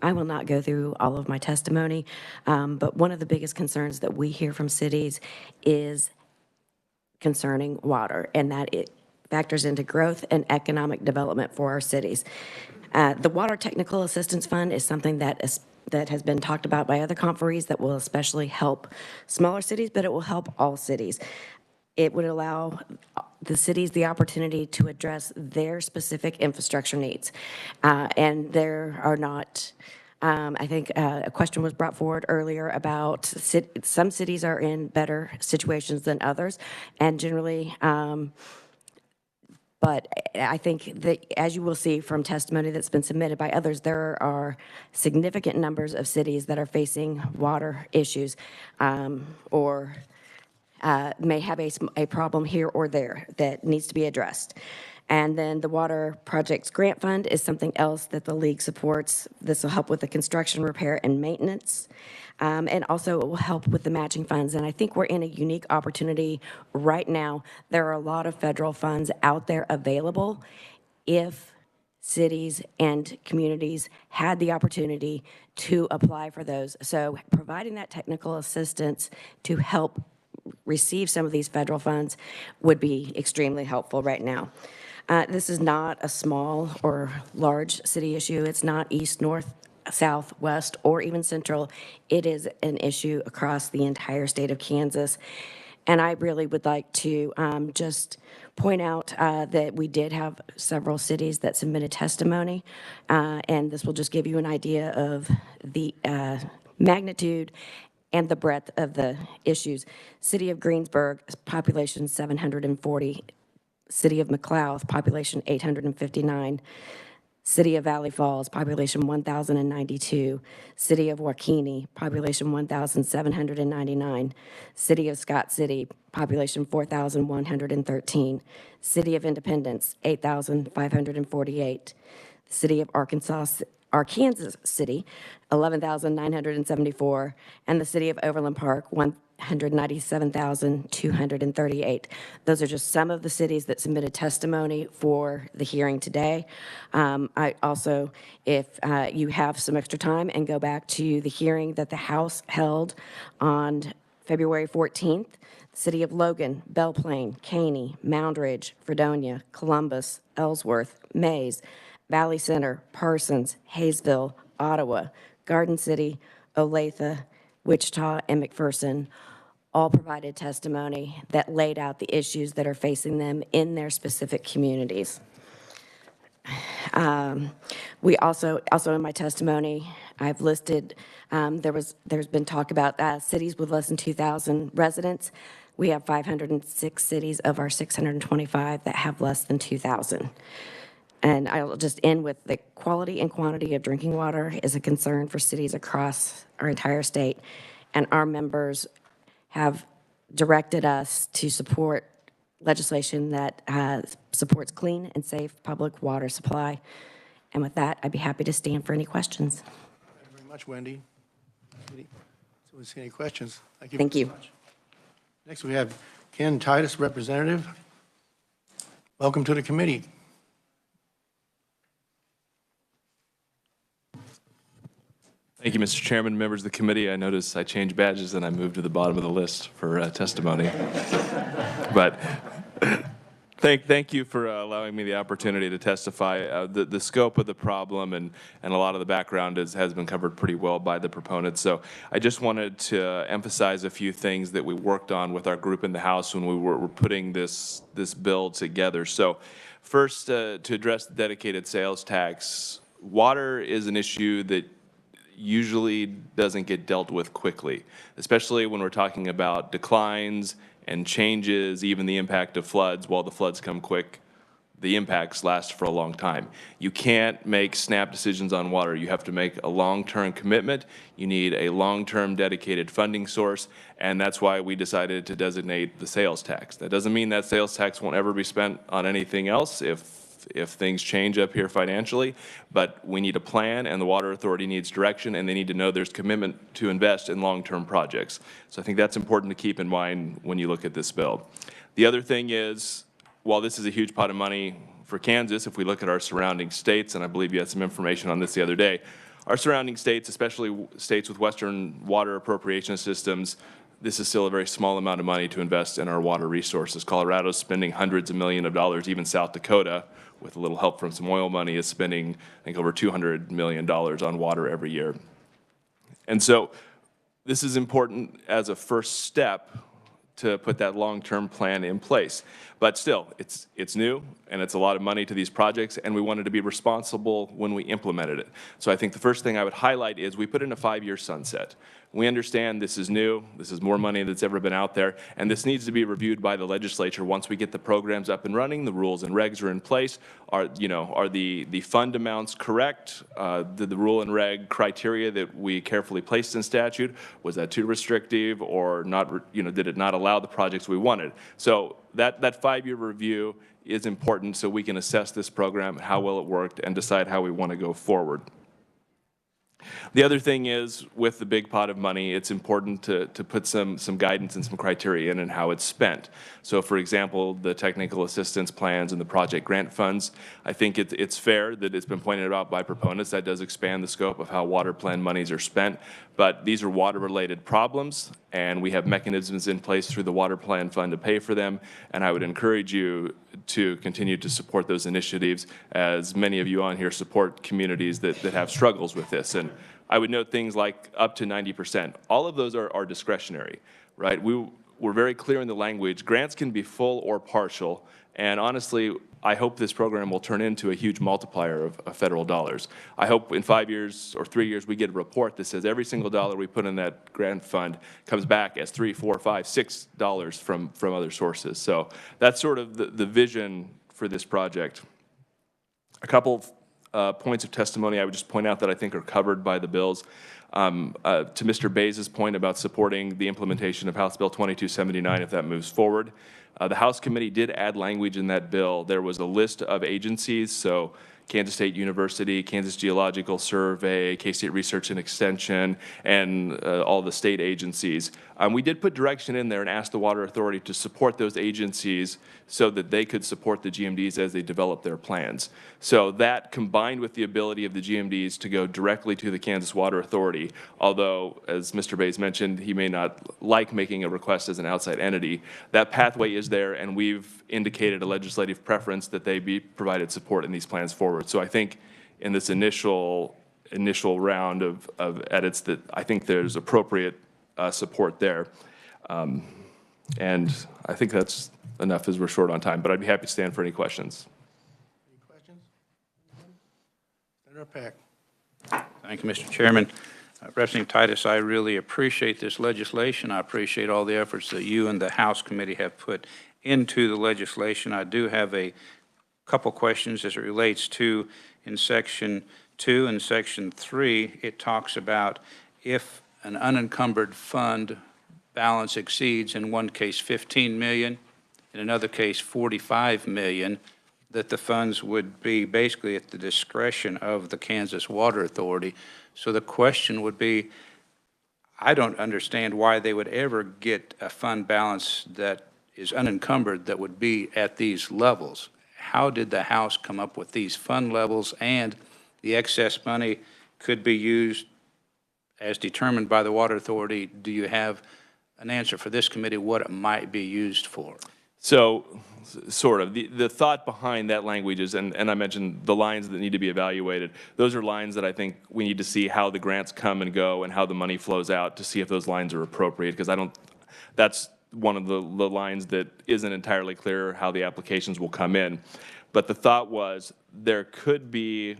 I will not go through all of my testimony, but one of the biggest concerns that we hear from cities is concerning water, and that it factors into growth and economic development for our cities. The Water Technical Assistance Fund is something that has been talked about by other conferees that will especially help smaller cities, but it will help all cities. It would allow the cities the opportunity to address their specific infrastructure needs. And there are not, I think a question was brought forward earlier about some cities are in better situations than others, and generally, but I think that, as you will see from testimony that's been submitted by others, there are significant numbers of cities that are facing water issues or may have a problem here or there that needs to be addressed. And then the Water Projects Grant Fund is something else that the League supports. This will help with the construction, repair, and maintenance. And also it will help with the matching funds. And I think we're in a unique opportunity right now. There are a lot of federal funds out there available if cities and communities had the opportunity to apply for those. So providing that technical assistance to help receive some of these federal funds would be extremely helpful right now. This is not a small or large city issue. It's not east, north, south, west, or even central. It is an issue across the entire state of Kansas. And I really would like to just point out that we did have several cities that submitted testimony, and this will just give you an idea of the magnitude and the breadth of the issues. City of Greensburg, population 740. City of McLeod, population 859. City of Valley Falls, population 1,092. City of Waukene, population 1,799. City of Scott City, population 4,113. City of Independence, 8,548. City of Arkansas City, 11,974. And the City of Overland Park, 197,238. Those are just some of the cities that submitted testimony for the hearing today. I also, if you have some extra time and go back to the hearing that the House held on February 14th, the City of Logan, Belle Plaine, Caney, Moundridge, Fredonia, Columbus, Ellsworth, Mays, Valley Center, Parsons, Hayesville, Ottawa, Garden City, Olathe, Wichita, and McPherson all provided testimony that laid out the issues that are facing them in their specific communities. We also in my testimony, I've listed, there's been talk about cities with less than 2,000 residents. We have 506 cities of our 625 that have less than 2,000. And I'll just end with the quality and quantity of drinking water is a concern for cities across our entire state. And our members have directed us to support legislation that supports clean and safe public water supply. And with that, I'd be happy to stand for any questions. Thank you very much, Wendy. So we see any questions? Thank you. Thank you. Very much. Next, we have Ken Titus, representative. Welcome to the committee. Thank you, Mr. Chairman, members of the committee. I noticed I changed badges and I moved to the bottom of the list for testimony. But thank you for allowing me the opportunity to testify. The scope of the problem and a lot of the background has been covered pretty well by the proponents. So I just wanted to emphasize a few things that we worked on with our group in the House when we were putting this bill together. So first, to address the dedicated sales tax, water is an issue that usually doesn't get dealt with quickly, especially when we're talking about declines and changes, even the impact of floods. While the floods come quick, the impacts last for a long time. You can't make snap decisions on water. You have to make a long-term commitment. You need a long-term dedicated funding source, and that's why we decided to designate the sales tax. That doesn't mean that sales tax won't ever be spent on anything else if things change up here financially, but we need a plan, and the Water Authority needs direction, and they need to know there's commitment to invest in long-term projects. So I think that's important to keep in mind when you look at this bill. The other thing is, while this is a huge pot of money for Kansas, if we look at our surrounding states, and I believe you had some information on this the other day, our surrounding states, especially states with Western water appropriation systems, this is still a very small amount of money to invest in our water resources. Colorado's spending hundreds of millions of dollars, even South Dakota, with a little help from some oil money, is spending, I think, over $200 million on water every year. And so this is important as a first step to put that long-term plan in place. But still, it's new, and it's a lot of money to these projects, and we wanted to be responsible when we implemented it. So I think the first thing I would highlight is we put in a 5-year sunset. We understand this is new, this is more money that's ever been out there, and this needs to be reviewed by the legislature once we get the programs up and running, the rules and regs are in place. Are the fund amounts correct? Did the rule and reg criteria that we carefully placed in statute, was that too restrictive, or not, did it not allow the projects we wanted? So that 5-year review is important so we can assess this program, how well it worked, and decide how we want to go forward. The other thing is, with the big pot of money, it's important to put some guidance and some criteria in how it's spent. So, for example, the technical assistance plans and the project grant funds, I think it's fair that it's been pointed out by proponents that does expand the scope of how water plan monies are spent. But these are water-related problems, and we have mechanisms in place through the Water Plan Fund to pay for them. And I would encourage you to continue to support those initiatives, as many of you on here support communities that have struggles with this. And I would note things like up to 90%. All of those are discretionary, right? We're very clear in the language. Grants can be full or partial. And honestly, I hope this program will turn into a huge multiplier of federal dollars. I hope in 5 years or 3 years we get a report that says every single dollar we put in that grant fund comes back as $3, $4, $5, $6 from other sources. So that's sort of the vision for this project. A couple points of testimony I would just point out that I think are covered by the bills. To Mr. Bays' point about supporting the implementation of House Bill 2279 if that moves forward. The House committee did add language in that bill. There was a list of agencies, so Kansas State University, Kansas Geological Survey, K-State Research and Extension, and all the state agencies. We did put direction in there and asked the Water Authority to support those agencies so that they could support the GMDs as they develop their plans. So that, combined with the ability of the GMDs to go directly to the Kansas Water Authority, although, as Mr. Bays mentioned, he may not like making a request as an outside entity, that pathway is there, and we've indicated a legislative preference that they be provided support in these plans forward. So I think in this initial round of edits that I think there's appropriate support there. And I think that's enough as we're short on time, but I'd be happy to stand for any questions. Any questions? Senator Peck. Thank you, Mr. Chairman. Representative Titus, I really appreciate this legislation. I appreciate all the efforts that you and the House committee have put into the legislation. I do have a couple questions as it relates to, in Section 2 and Section 3, it talks about if an unencumbered fund balance exceeds, in one case, 15 million, in another case, 45 million, that the funds would be basically at the discretion of the Kansas Water Authority. So the question would be, I don't understand why they would ever get a fund balance that is unencumbered that would be at these levels. How did the House come up with these fund levels, and the excess money could be used as determined by the Water Authority, do you have an answer for this committee what it might be used for? So, sort of. The thought behind that language is, and I mentioned the lines that need to be evaluated, those are lines that I think we need to see how the grants come and go and how the money flows out to see if those lines are appropriate, because that's one of the lines that isn't entirely clear how the applications will come in. But the thought was there could be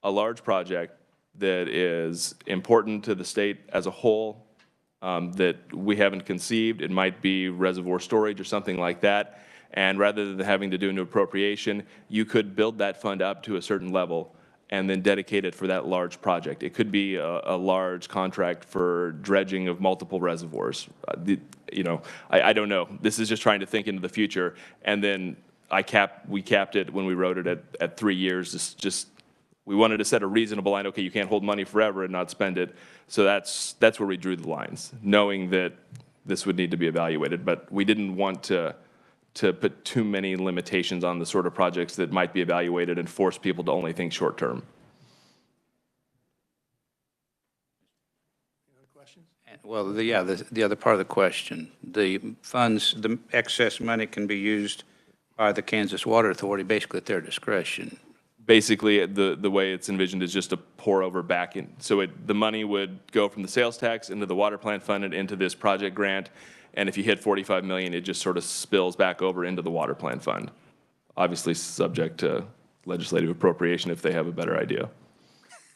a large project that is important to the state as a whole, that we haven't conceived. It might be reservoir storage or something like that. And rather than having to do an appropriation, you could build that fund up to a certain level and then dedicate it for that large project. It could be a large contract for dredging of multiple reservoirs. I don't know. This is just trying to think into the future. And then we capped it when we wrote it at 3 years. We wanted to set a reasonable line. Okay, you can't hold money forever and not spend it. So that's where we drew the lines, knowing that this would need to be evaluated. But we didn't want to put too many limitations on the sort of projects that might be evaluated and force people to only think short term. Well, the other part of the question, the funds, the excess money can be used by the Kansas Water Authority basically at their discretion. Basically, the way it's envisioned is just to pour over back in. So the money would go from the sales tax into the water plant fund and into this project grant. And if you hit 45 million, it just sort of spills back over into the water plant fund. Obviously subject to legislative appropriation if they have a better idea.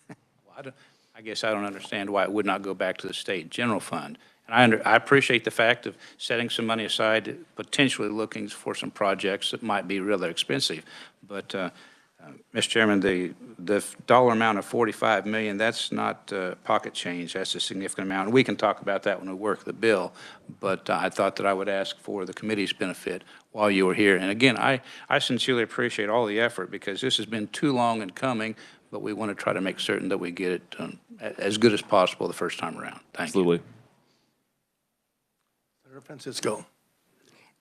Well, I guess I don't understand why it would not go back to the state general fund. And I appreciate the fact of setting some money aside, potentially looking for some projects that might be really expensive. But Mr. Chairman, the dollar amount of $45 million, that's not pocket change. That's a significant amount. And we can talk about that when we work the bill. But I thought that I would ask for the committee's benefit while you were here. And again, I sincerely appreciate all the effort because this has been too long in coming, but we want to try to make certain that we get it as good as possible the first time around. Thank Absolutely. you. Senator Francisco.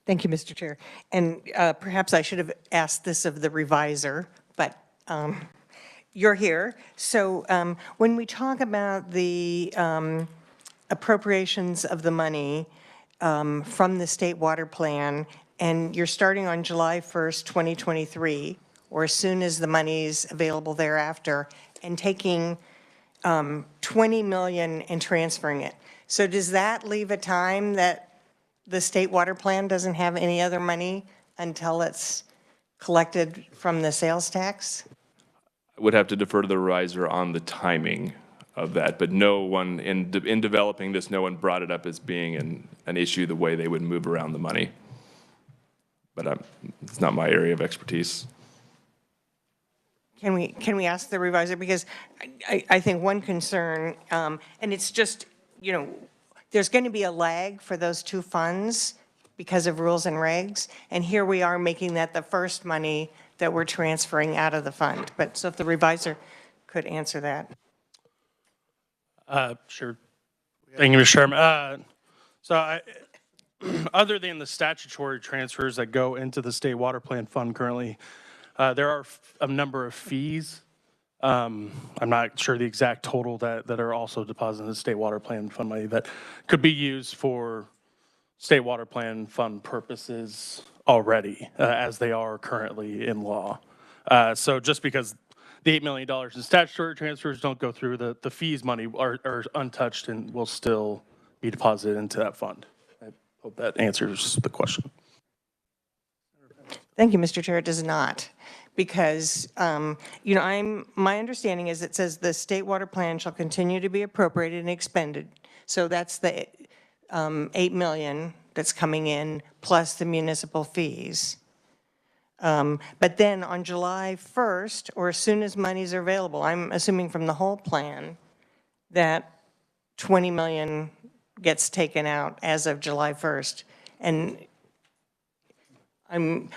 Thank you, Mr. Chair. And perhaps I should have asked this of the reviser, but you're here. So when we talk about the appropriations of the money from the state water plan, and you're starting on July 1st, 2023, or as soon as the money's available thereafter, and taking 20 million and transferring it. So does that leave a time that the state water plan doesn't have any other money until it's collected from the sales tax? I would have to defer to the reviser on the timing of that, but no one, in developing this, no one brought it up as being an issue the way they would move around the money. But it's not my area of expertise. Can we ask the reviser? Because I think one concern, and it's just, there's going to be a lag for those two funds because of rules and regs. And here we are making that the first money that we're transferring out of the fund. But so if the reviser could answer that. Sure. Thank you, Mr. Chairman. Other than the statutory transfers that go into the state water plant fund currently, there are a number of fees. I'm not sure the exact total that are also deposited in the state water plan fund money that could be used for state water plan fund purposes already, as they are currently in law. So just because the $8 million in statutory transfers don't go through, the fees money are untouched and will still be deposited into that fund. I hope that answers the question. Thank you, Mr. Chair. It does not. Because, my understanding is it says the state water plan shall continue to be appropriated and expended. So that's the 8 million that's coming in plus the municipal fees. But then on July 1st, or as soon as monies are available, I'm assuming from the whole plan, that 20 million gets taken out as of July 1st. And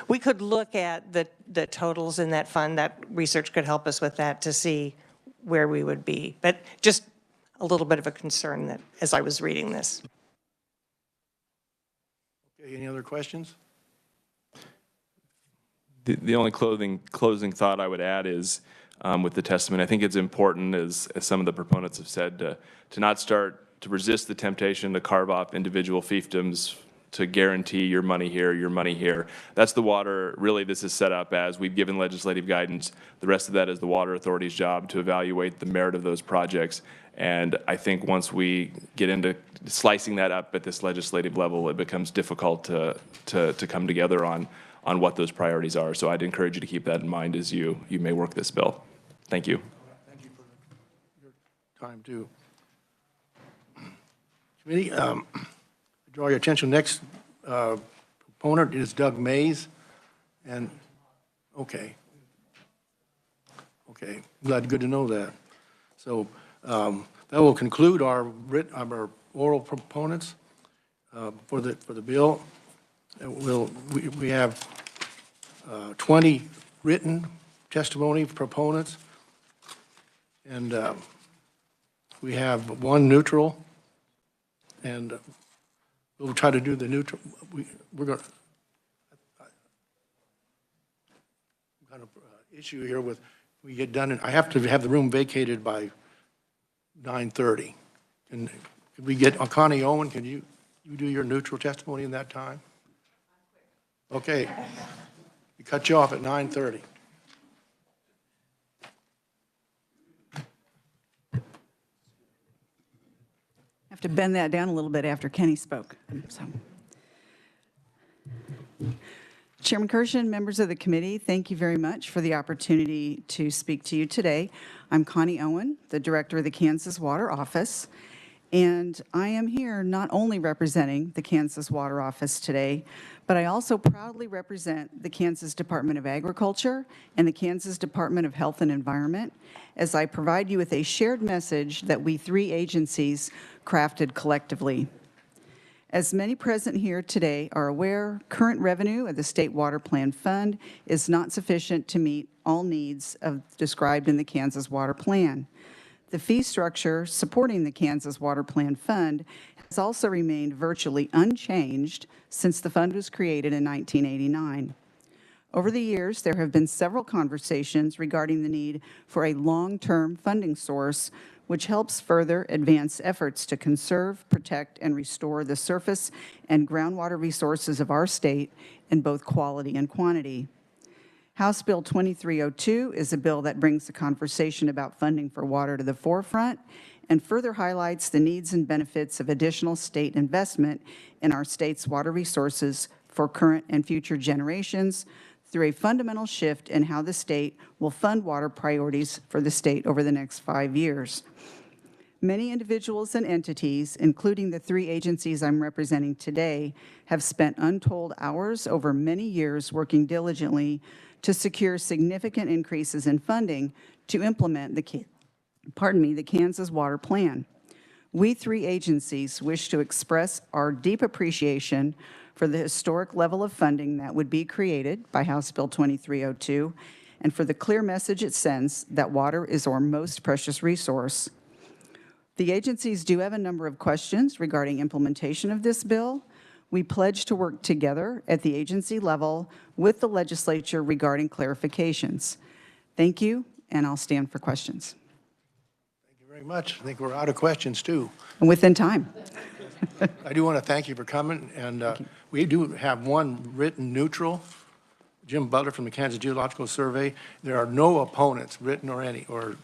we could look at the totals in that fund. That research could help us with that to see where we would be. But just a little bit of a concern that as I was reading this. Okay, any other questions? The only closing thought I would add is with the testimony. I think it's important, as some of the proponents have said, to not start to resist the temptation to carve off individual fiefdoms to guarantee your money here, your money here. That's the water, really this is set up as, we've given legislative guidance. The rest of that is the Water Authority's job to evaluate the merit of those projects. And I think once we get into slicing that up at this legislative level, it becomes difficult to come together on what those priorities are. So I'd encourage you to keep that in mind as you may work this bill. Thank you. Thank you for your time, too. Committee, draw your attention, next proponent is Doug Mays, and, okay, good to know that. So that will conclude our oral proponents for the bill. We have 20 written testimony proponents, and we have one neutral, and we'll try to do the neutral. We're going to kind of issue here with, we get done, and I have to have the room vacated by 9:30. And could we get Connie Owen? Can you do your neutral testimony in that time? Okay. We cut you off at 9:30. Have to bend that down a little bit after Kenny spoke. So. Chairman Kirshen, members of the committee, thank you very much for the opportunity to speak to you today. I'm Connie Owen, the director of the Kansas Water Office, and I am here not only representing the Kansas Water Office today, but I also proudly represent the Kansas Department of Agriculture and the Kansas Department of Health and Environment as I provide you with a shared message that we three agencies crafted collectively. As many present here today are aware, current revenue of the State Water Plan Fund is not sufficient to meet all needs described in the Kansas Water Plan. The fee structure supporting the Kansas Water Plan Fund has also remained virtually unchanged since the fund was created in 1989. Over the years, there have been several conversations regarding the need for a long-term funding source which helps further advance efforts to conserve, protect, and restore the surface and groundwater resources of our state in both quality and quantity. House Bill 2302 is a bill that brings the conversation about funding for water to the forefront and further highlights the needs and benefits of additional state investment in our state's water resources for current and future generations through a fundamental shift in how the state will fund water priorities for the state over the next 5 years. Many individuals and entities, including the three agencies I'm representing today, have spent untold hours over many years working diligently to secure significant increases in funding to implement the Kansas Water Plan. We three agencies wish to express our deep appreciation for the historic level of funding that would be created by House Bill 2302 and for the clear message it sends that water is our most precious resource. The agencies do have a number of questions regarding implementation of this bill. We pledge to work together at the agency level with the legislature regarding clarifications. Thank you, and I'll stand for questions. Thank you very much. I think we're out of questions, too. And within time. I do want to thank you for coming, and we do have one written neutral, Jim Butler from the Kansas Geological Survey. There are no opponents, written or any, or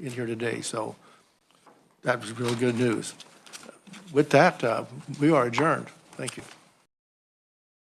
in here today, so that was real good news. With that, we are adjourned. Thank you.